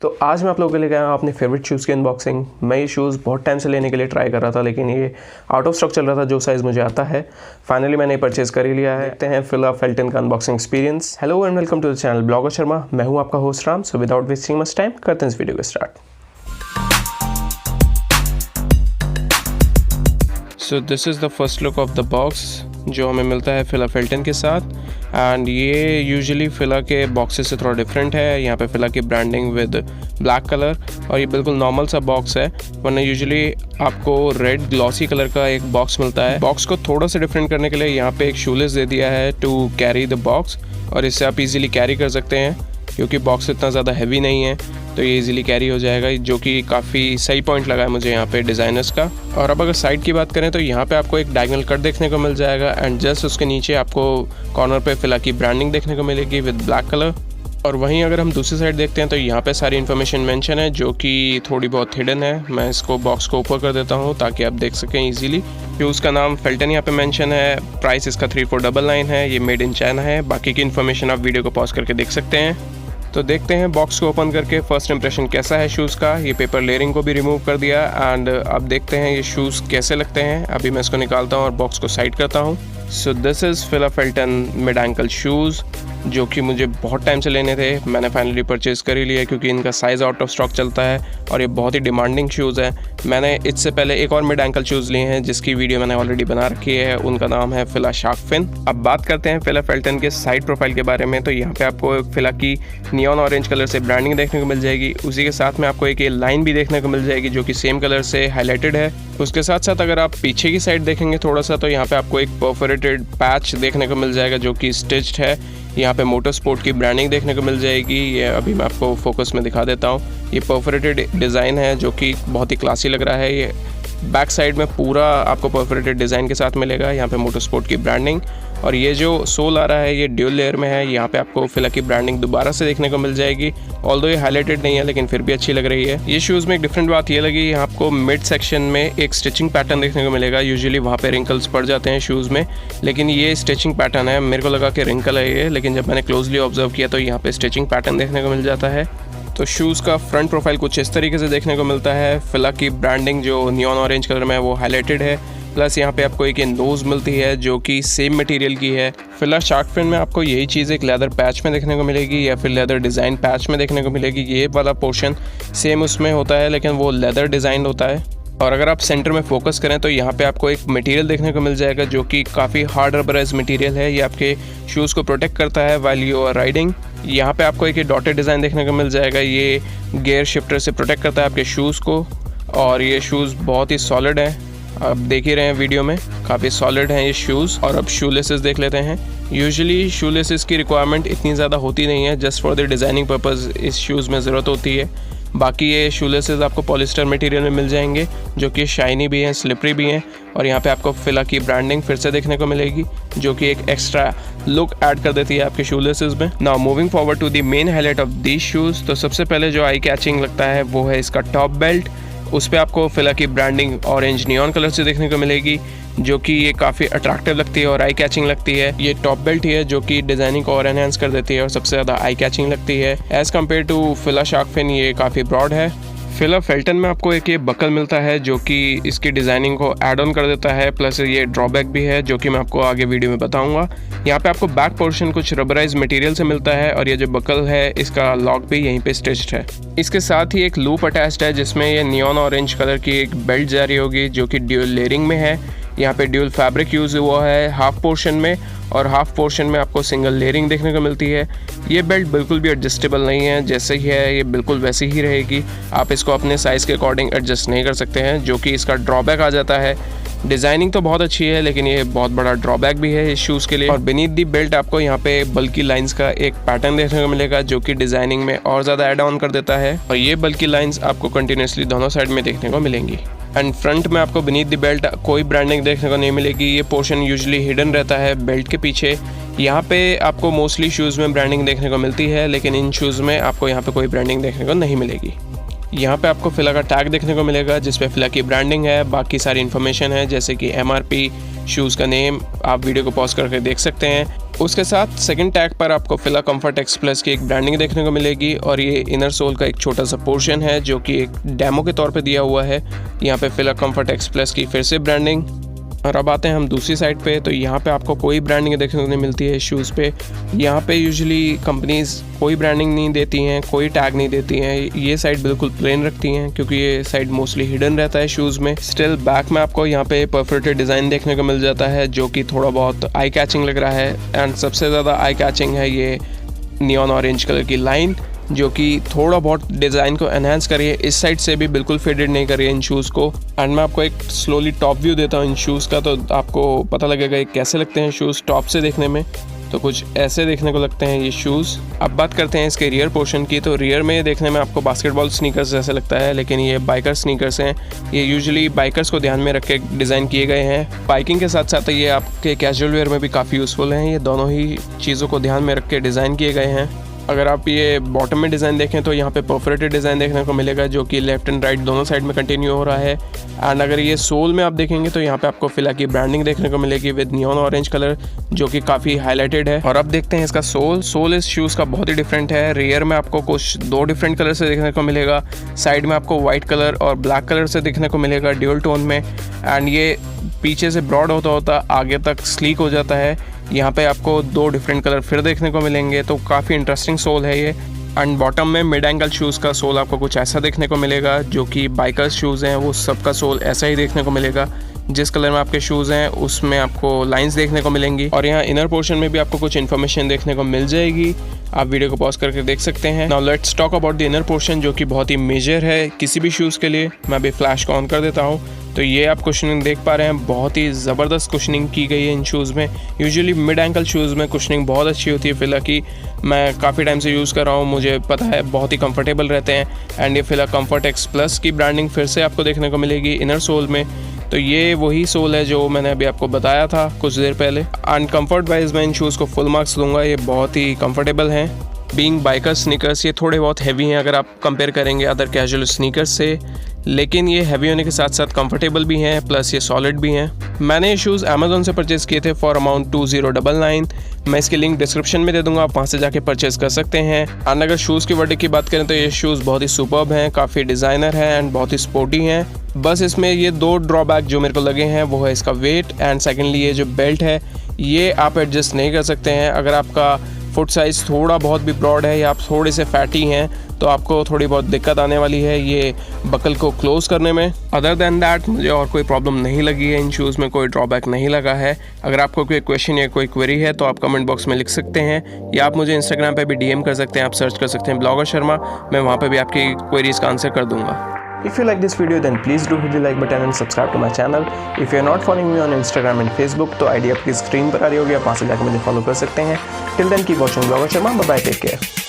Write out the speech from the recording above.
तो आज मैं आप लोगों के लिए गया हूँ अपने फेवरेट शूज़ की अनबॉक्सिंग। मैं ये शूज़ बहुत टाइम से लेने के लिए ट्राई कर रहा था, लेकिन ये आउट ऑफ स्टॉक चल रहा था जो साइज़ मुझे आता है। फाइनली मैंने परचेज़ कर ही लिया है। देखते हैं फिला फेल्टन का unboxing experience. Hello and welcome to the channel blogger Sharma. मैं हूँ आपका host Ram. So without wasting much time करते हैं इस वीडियो को start. So this is the first look of the box जो हमें मिलता है फिला फेल्टन के साथ। एंड ये यूजुअली फिला के बॉक्सेस से थोड़ा डिफरेंट है। यहाँ पे फिला की ब्रांडिंग विद ब्लैक कलर, और ये बिल्कुल नॉर्मल सा बॉक्स है, वरना यूजुअली आपको रेड ग्लॉसी कलर का एक बॉक्स मिलता है। बॉक्स को थोड़ा सा डिफरेंट करने के लिए यहाँ पे एक शूलेस दे दिया है टू कैरी द बॉक्स, और इससे आप इजीली कैरी कर सकते हैं क्योंकि बॉक्स इतना ज़्यादा हैवी नहीं है, तो ये इजीली कैरी हो जाएगा, जो कि काफ़ी सही पॉइंट लगा है मुझे यहाँ पे डिज़ाइनर्स का। और अब अगर साइड की बात करें तो यहाँ पे आपको एक डायगोनल कट देखने को मिल जाएगा, एंड जस्ट उसके नीचे आपको कॉर्नर पे फिला की ब्रांडिंग देखने को मिलेगी विद ब्लैक कलर। और वहीं अगर हम दूसरी साइड देखते हैं तो यहाँ पे सारी इन्फॉर्मेशन मेंशन है जो कि थोड़ी बहुत हिडन है। मैं इसको बॉक्स को ऊपर कर देता हूँ ताकि आप देख सकें इजीली। शूज़ का नाम फेल्टन यहाँ पे मेंशन है। प्राइस इसका 3499 है। ये मेड इन चाइना है। बाकी की इन्फॉर्मेशन आप वीडियो को पॉज करके देख सकते हैं। तो देखते हैं बॉक्स को ओपन करके फर्स्ट इंप्रेशन कैसा है शूज़ का। ये पेपर लेयरिंग को भी रिमूव कर दिया, एंड अब देखते हैं ये शूज़ कैसे लगते हैं। अभी मैं इसको निकालता हूँ और बॉक्स को साइड करता हूँ। So this is Fila Felton mid ankle shoes, जो कि मुझे बहुत टाइम से लेने थे। मैंने फाइनली परचेज़ कर ही लिया क्योंकि इनका साइज़ आउट ऑफ स्टॉक चलता है और ये बहुत ही डिमांडिंग शूज़ है। मैंने इससे पहले एक और मिड एंकल शूज़ लिए हैं जिसकी वीडियो मैंने ऑलरेडी बना रखी है। उनका नाम है फिला शार्क फिन। अब बात करते हैं फिला फेल्टन के साइड प्रोफाइल के बारे में। तो यहाँ पे आपको फिला की नियॉन ऑरेंज कलर से ब्रांडिंग देखने को मिल जाएगी। उसी के साथ में आपको एक ये लाइन भी देखने को मिल जाएगी जो कि सेम कलर से हाईलाइटेड है। उसके साथ साथ अगर आप पीछे की साइड देखेंगे थोड़ा सा, तो यहाँ पे आपको एक परफोरेटेड पैच देखने को मिल जाएगा जो कि स्टिच्ड है। यहाँ पे मोटर स्पोर्ट की ब्रांडिंग देखने को मिल जाएगी। ये अभी मैं आपको फोकस में दिखा देता हूँ। ये परफोरेटेड डिज़ाइन है जो कि बहुत ही क्लासी लग रहा है। ये बैक साइड में पूरा आपको परफोरेटेड डिज़ाइन के साथ मिलेगा। यहाँ पे मोटर स्पोर्ट की ब्रांडिंग, और ये जो सोल आ रहा है ये ड्यूल लेयर में है। यहाँ पे आपको फिला की ब्रांडिंग दोबारा से देखने को मिल जाएगी। ऑल्दो ये हाईलाइटेड नहीं है लेकिन फिर भी अच्छी लग रही है। ये शूज़ में एक डिफरेंट बात ये लगी, यहाँ आपको मिड सेक्शन में एक स्टिचिंग पैटर्न देखने को मिलेगा। यूजुअली वहाँ पे रिंकल्स पड़ जाते हैं शूज़ में, लेकिन ये स्टिचिंग पैटर्न है। मेरे को लगा कि रिंकल है ये, लेकिन जब मैंने क्लोजली ऑब्जर्व किया तो यहाँ पे स्टिचिंग पैटर्न देखने को मिल जाता है। तो शूज़ का फ्रंट प्रोफाइल कुछ इस तरीके से देखने को मिलता है। फिला की ब्रांडिंग जो नियॉन ऑरेंज कलर में है वो हाईलाइटेड है, प्लस यहाँ पे आपको एक नोज़ मिलती है जो कि सेम मटेरियल की है। फिला शार्क फिन में आपको यही चीज़ एक लेदर पैच में देखने को मिलेगी या फिर लेदर डिज़ाइन पैच में देखने को मिलेगी। ये वाला पोर्शन सेम उसमें होता है लेकिन वो लेदर डिज़ाइन होता है। और अगर आप सेंटर में फोकस करें तो यहाँ पे आपको एक मटेरियल देखने को मिल जाएगा जो कि काफ़ी हार्ड रबराइज मटेरियल है। ये आपके शूज़ को प्रोटेक्ट करता है व्हाइल यू आर राइडिंग। यहाँ पे आपको एक डॉटेड डिज़ाइन देखने को मिल जाएगा। ये गियर शिफ्टर से प्रोटेक्ट करता है आपके शूज़ को, और ये शूज़ बहुत ही सॉलिड है। आप देख ही रहे हैं वीडियो में, काफ़ी सॉलिड हैं ये शूज़। और अब शू लेसेस देख लेते हैं। यूजुअली शू लेसेस की रिक्वायरमेंट इतनी ज़्यादा होती नहीं है, just for the designing purpose इस शूज़ में ज़रूरत होती है। बाकी ये शू लेसेस आपको पॉलिस्टर मटेरियल में मिल जाएंगे जो कि शाइनी भी हैं, स्लिपरी भी हैं। और यहाँ पे आपको फिला की ब्रांडिंग फिर से देखने को मिलेगी जो कि एक एक्स्ट्रा लुक ऐड कर देती है आपके शू लेसेस में। Now moving forward to the main highlight of these shoes. तो सबसे पहले जो आई कैचिंग लगता है वो है इसका टॉप बेल्ट। उस पर आपको फिला की ब्रांडिंग ऑरेंज नियॉन कलर से देखने को मिलेगी जो कि ये काफ़ी अट्रैक्टिव लगती है और आई कैचिंग लगती है। ये टॉप बेल्ट ही है जो कि डिज़ाइनिंग को और एनहांस कर देती है और सबसे ज़्यादा आई कैचिंग लगती है। As compared to Fila shark fin ये काफ़ी ब्रॉड है। फिला फेल्टन में आपको एक ये बकल मिलता है जो कि इसकी डिज़ाइनिंग को ऐड ऑन कर देता है, प्लस ये ड्रॉबैक भी है जो कि मैं आपको आगे वीडियो में बताऊंगा। यहाँ पे आपको बैक पोर्शन कुछ रबराइज मटेरियल से मिलता है, और ये जो बकल है इसका लॉक भी यहीं पे स्टिच्ड है। इसके साथ ही एक लूप अटैच्ड है जिसमें ये नियॉन ऑरेंज कलर की एक बेल्ट जा रही होगी जो कि ड्यूल लेयरिंग में है। यहाँ पे ड्यूल फैब्रिक यूज़ हुआ है हाफ पोर्शन में, और हाफ पोर्शन में आपको सिंगल लेयरिंग देखने को मिलती है। ये बेल्ट बिल्कुल भी एडजस्टेबल नहीं है, जैसे ही है ये बिल्कुल वैसी ही रहेगी। आप इसको अपने साइज़ के अकॉर्डिंग एडजस्ट नहीं कर सकते हैं, जो कि इसका ड्रॉबैक आ जाता है। डिज़ाइनिंग तो बहुत अच्छी है लेकिन ये बहुत बड़ा ड्रॉबैक भी है इस शूज़ के लिए। और बीनीथ दी बेल्ट आपको यहाँ पे बल्कि लाइंस का एक पैटर्न देखने को मिलेगा जो कि डिज़ाइनिंग में और ज़्यादा ऐड ऑन कर देता है, और ये बल्कि लाइंस आपको कंटिन्यूसली दोनों साइड में देखने को मिलेंगी। एंड फ्रंट में आपको बीनीथ द बेल्ट कोई ब्रांडिंग देखने को नहीं मिलेगी। ये पोर्शन यूजुअली हिडन रहता है बेल्ट के पीछे। यहाँ पे आपको मोस्टली शूज़ में ब्रांडिंग देखने को मिलती है, लेकिन इन शूज़ में आपको यहाँ पे कोई ब्रांडिंग देखने को नहीं मिलेगी। यहाँ पे आपको फिला का टैग देखने को मिलेगा जिस पे फिला की ब्रांडिंग है, बाकी सारी इन्फॉर्मेशन है जैसे कि MRP, शूज़ का नेम, आप वीडियो को पॉज करके देख सकते हैं। उसके साथ सेकंड टैग पर आपको फिला कंफर्ट एक्स प्लस की एक ब्रांडिंग देखने को मिलेगी और ये इनर सोल का एक छोटा सा पोर्शन है जो कि एक डेमो के तौर पे दिया हुआ है। यहाँ पे फिला कंफर्ट एक्स प्लस की फिर से ब्रांडिंग। और अब आते हैं हम दूसरी साइड पे, तो यहाँ पे आपको कोई ब्रांडिंग देखने को नहीं मिलती है शूज़ पे। यहाँ पे यूजुअली कंपनीज़ कोई ब्रांडिंग नहीं देती हैं, कोई टैग नहीं देती हैं, ये साइड बिल्कुल प्लेन रखती हैं क्योंकि ये साइड मोस्टली हिडन रहता है शूज़ में। स्टिल बैक में आपको यहाँ पे परफोरेटेड डिज़ाइन देखने को मिल जाता है जो कि थोड़ा बहुत आई कैचिंग लग रहा है। एंड सबसे ज़्यादा आई कैचिंग है ये नियॉन ऑरेंज कलर की लाइन जो कि थोड़ा बहुत डिज़ाइन को एनहांस करिए। इस साइड से भी बिल्कुल फेडेड नहीं करिए इन शूज़ को। एंड मैं आपको एक स्लोली टॉप व्यू देता हूँ इन शूज़ का, तो आपको पता लगेगा ये कैसे लगते हैं शूज़ टॉप से देखने में। तो कुछ ऐसे देखने को लगते हैं ये शूज़। अब बात करते हैं इसके रियर पोर्शन की, तो रियर में देखने में आपको बास्केटबॉल स्नीकर्स जैसे लगता है, लेकिन ये बाइकर स्नीकर्स हैं। ये यूजुअली बाइकर्स को ध्यान में रख के डिज़ाइन किए गए हैं। बाइकिंग के साथ साथ ये आपके कैजुअल वेयर में भी काफ़ी यूज़फुल हैं। ये दोनों ही चीज़ों को ध्यान में रख के डिज़ाइन किए गए हैं। अगर आप ये बॉटम में डिज़ाइन देखें तो यहाँ पे परफोरेटेड डिज़ाइन देखने को मिलेगा जो कि लेफ्ट एंड राइट दोनों साइड में कंटिन्यू हो रहा है। एंड अगर ये सोल में आप देखेंगे तो यहाँ पे आपको फिला की ब्रांडिंग देखने को मिलेगी विद नियॉन ऑरेंज कलर जो कि काफ़ी हाईलाइटेड है। और अब देखते हैं इसका सोल इस शूज़ का बहुत ही डिफरेंट है। रियर में आपको कुछ 2 डिफरेंट कलर से देखने को मिलेगा, साइड में आपको वाइट कलर और ब्लैक कलर से देखने को मिलेगा ड्यूअल टोन में। एंड ये पीछे से ब्रॉड होता होता आगे तक स्लीक हो जाता है। यहाँ पे आपको 2 डिफरेंट कलर फिर देखने को मिलेंगे, तो काफ़ी इंटरेस्टिंग सोल है ये। एंड बॉटम में मिड एंकल शूज़ का सोल आपको कुछ ऐसा देखने को मिलेगा जो कि बाइकर्स शूज़ हैं वो सबका सोल ऐसा ही देखने को मिलेगा। जिस कलर में आपके शूज़ हैं उसमें आपको लाइंस देखने को मिलेंगी। और यहाँ इनर पोर्शन में भी आपको कुछ इन्फॉर्मेशन देखने को मिल जाएगी, आप वीडियो को पॉज करके देख सकते हैं। Now let's talk about the inner portion जो कि बहुत ही मेजर है किसी भी शूज़ के लिए। मैं अभी फ्लैश को ऑन कर देता हूँ, तो ये आप कुशनिंग देख पा रहे हैं, बहुत ही ज़बरदस्त कुशनिंग की गई है इन शूज़ में। यूजुअली मिड एंकल शूज़ में कुशनिंग बहुत अच्छी होती है फिला की। मैं काफ़ी टाइम से यूज़ कर रहा हूँ, मुझे पता है बहुत ही कंफर्टेबल रहते हैं। एंड ये फिला कंफर्ट एक्स प्लस की ब्रांडिंग फिर से आपको देखने को मिलेगी इनर सोल में। तो ये वही सोल है जो मैंने अभी आपको बताया था कुछ देर पहले। एंड कंफर्ट वाइज मैं इन शूज़ को फुल मार्क्स दूंगा, ये बहुत ही कंफर्टेबल हैं। बीइंग बाइकर स्नीकर्स ये थोड़े बहुत हैवी हैं अगर आप कंपेयर करेंगे अदर कैजुअल स्नीकर्स से, लेकिन ये हैवी होने के साथ साथ कंफर्टेबल भी हैं, प्लस ये सॉलिड भी हैं। मैंने ये शूज़ अमेज़ॉन से परचेज़ किए थे फॉर अमाउंट 2099। मैं इसकी लिंक डिस्क्रिप्शन में दे दूंगा, आप वहाँ से जाके परचेज़ कर सकते हैं। एंड अगर शूज़ की वर्डिक्ट की बात करें तो ये शूज़ बहुत ही सुपर्ब हैं, काफ़ी डिज़ाइनर हैं एंड बहुत ही स्पोर्टी हैं। बस इसमें ये 2 ड्रॉबैक जो मेरे को लगे हैं वो है इसका वेट एंड सेकेंडली ये जो बेल्ट है ये आप एडजस्ट नहीं कर सकते हैं। अगर आपका फुट साइज़ थोड़ा बहुत भी ब्रॉड है या आप थोड़े से फैटी हैं तो आपको थोड़ी बहुत दिक्कत आने वाली है ये बकल को क्लोज़ करने में। अदर देन दैट मुझे और कोई प्रॉब्लम नहीं लगी है, इन शूज़ में कोई ड्रॉबैक नहीं लगा है। अगर आपको कोई क्वेश्चन या कोई क्वेरी है तो आप कमेंट बॉक्स में लिख सकते हैं या आप मुझे इंस्टाग्राम पे भी DM कर सकते हैं, आप सर्च कर सकते हैं ब्लॉगर शर्मा, मैं वहाँ पे भी आपकी क्वेरीज़ का आंसर कर दूँगा। If you like this video then please do hit the like button and subscribe to my channel. If you are not following me on Instagram and Facebook तो आईडी आपकी स्क्रीन पर आ रही होगी, आप वहाँ से जाकर मुझे फॉलो कर सकते हैं। Till then keep watching blogger Sharma, bye bye, take care.